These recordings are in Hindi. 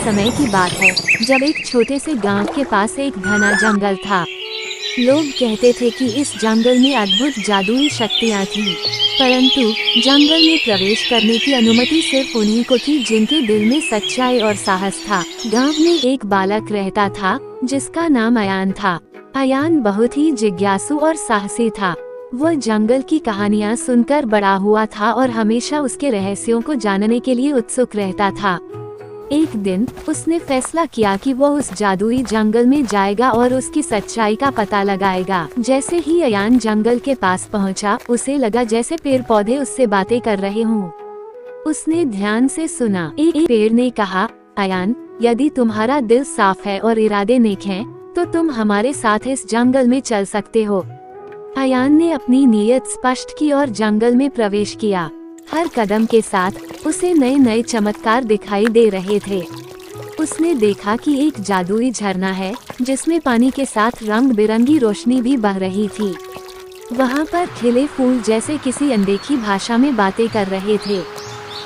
समय की बात है जब एक छोटे से गांव के पास एक घना जंगल था। लोग कहते थे कि इस जंगल में अद्भुत जादुई शक्तियां थीं, परंतु जंगल में प्रवेश करने की अनुमति सिर्फ उन्हीं को थी जिनके दिल में सच्चाई और साहस था। गांव में एक बालक रहता था जिसका नाम अयान था। अयान बहुत ही जिज्ञासु और साहसी था। वह जंगल की कहानियां सुनकर बड़ा हुआ था और हमेशा उसके रहस्यों को जानने के लिए उत्सुक रहता था। एक दिन उसने फैसला किया कि वह उस जादुई जंगल में जाएगा और उसकी सच्चाई का पता लगाएगा। जैसे ही अयान जंगल के पास पहुंचा, उसे लगा जैसे पेड़ पौधे उससे बातें कर रहे हों। उसने ध्यान से सुना। एक पेड़ ने कहा, अयान, यदि तुम्हारा दिल साफ है और इरादे नेक हैं, तो तुम हमारे साथ इस जंगल में चल सकते हो। अयान ने अपनी नीयत स्पष्ट की और जंगल में प्रवेश किया। हर कदम के साथ उसे नए नए चमत्कार दिखाई दे रहे थे। उसने देखा कि एक जादुई झरना है जिसमें पानी के साथ रंग बिरंगी रोशनी भी बह रही थी। वहाँ पर खिले फूल जैसे किसी अनदेखी भाषा में बातें कर रहे थे।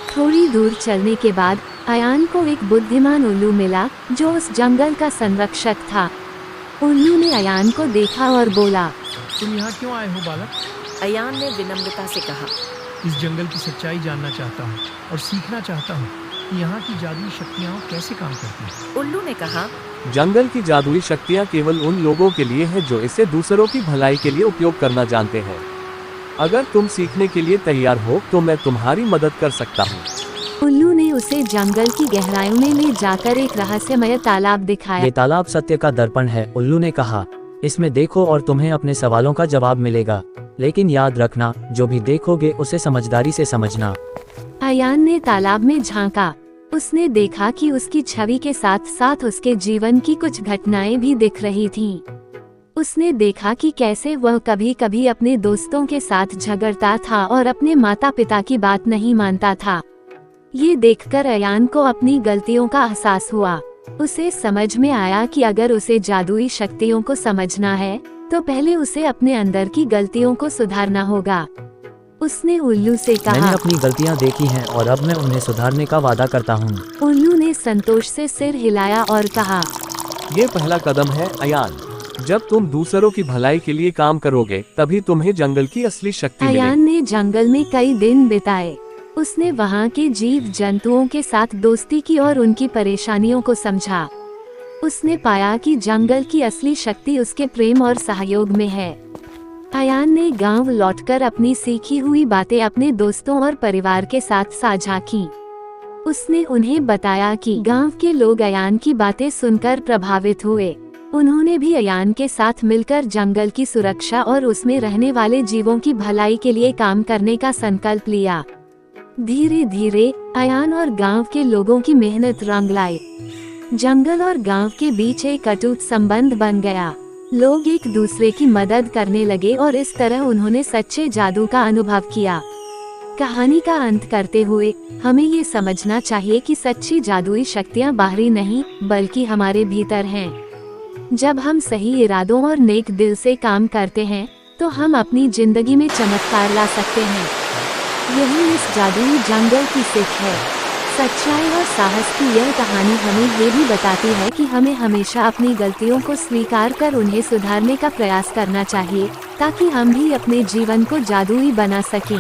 थोड़ी दूर चलने के बाद अयान को एक बुद्धिमान उल्लू मिला जो उस जंगल का संरक्षक था। उल्लू ने अयान को देखा और बोला, तुम यहाँ क्यों आए हो बालक? अयान ने विनम्रता से कहा, इस जंगल की सच्चाई जानना चाहता हूँ और सीखना चाहता हूँ कि यहाँ की जादुई शक्तियाँ कैसे काम करती हैं। उल्लू ने कहा, जंगल की जादुई शक्तियाँ केवल उन लोगों के लिए है जो इसे दूसरों की भलाई के लिए उपयोग करना जानते हैं। अगर तुम सीखने के लिए तैयार हो तो मैं तुम्हारी मदद कर सकता हूँ। उल्लू ने उसे जंगल की गहराइयों में ले जाकर एक रहस्यमय तालाब दिखाया। ये तालाब सत्य का दर्पण है, उल्लू ने कहा। इसमें देखो और तुम्हें अपने सवालों का जवाब मिलेगा, लेकिन याद रखना, जो भी देखोगे उसे समझदारी से समझना। अयान ने तालाब में झांका। उसने देखा कि उसकी छवि के साथ साथ उसके जीवन की कुछ घटनाएं भी दिख रही थीं। उसने देखा कि कैसे वह कभी कभी अपने दोस्तों के साथ झगड़ता था और अपने माता पिता की बात नहीं मानता था। ये देखकर अयान को अपनी गलतियों का एहसास हुआ। उसे समझ में आया कि अगर उसे जादुई शक्तियों को समझना है तो पहले उसे अपने अंदर की गलतियों को सुधारना होगा। उसने उल्लू से कहा, मैंने अपनी गलतियां देखी हैं और अब मैं उन्हें सुधारने का वादा करता हूँ। उल्लू ने संतोष से सिर हिलाया और कहा, ये पहला कदम है अयान। जब तुम दूसरों की भलाई के लिए काम करोगे तभी तुम्हें जंगल की असली शक्ति मिलेगी। अयान ने जंगल में कई दिन बिताए। उसने वहाँ के जीव जंतुओं के साथ दोस्ती की और उनकी परेशानियों को समझा। उसने पाया कि जंगल की असली शक्ति उसके प्रेम और सहयोग में है। अयान ने गांव लौटकर अपनी सीखी हुई बातें अपने दोस्तों और परिवार के साथ साझा की। उसने उन्हें बताया कि गांव के लोग अयान की बातें सुनकर प्रभावित हुए। उन्होंने भी अयान के साथ मिलकर जंगल की सुरक्षा और उसमें रहने वाले जीवों की भलाई के लिए काम करने का संकल्प लिया। धीरे धीरे अयान और गांव के लोगों की मेहनत रंग लाई। जंगल और गांव के बीच एक अटूट संबंध बन गया। लोग एक दूसरे की मदद करने लगे और इस तरह उन्होंने सच्चे जादू का अनुभव किया। कहानी का अंत करते हुए हमें ये समझना चाहिए कि सच्ची जादुई शक्तियाँ बाहरी नहीं बल्कि हमारे भीतर हैं। जब हम सही इरादों और नेक दिल से काम करते हैं तो हम अपनी जिंदगी में चमत्कार ला सकते हैं। यही इस जादुई जंगल की सीख है। सच्चाई और साहस की यह कहानी हमें ये भी बताती है कि हमें हमेशा अपनी गलतियों को स्वीकार कर उन्हें सुधारने का प्रयास करना चाहिए ताकि हम भी अपने जीवन को जादुई बना सकें।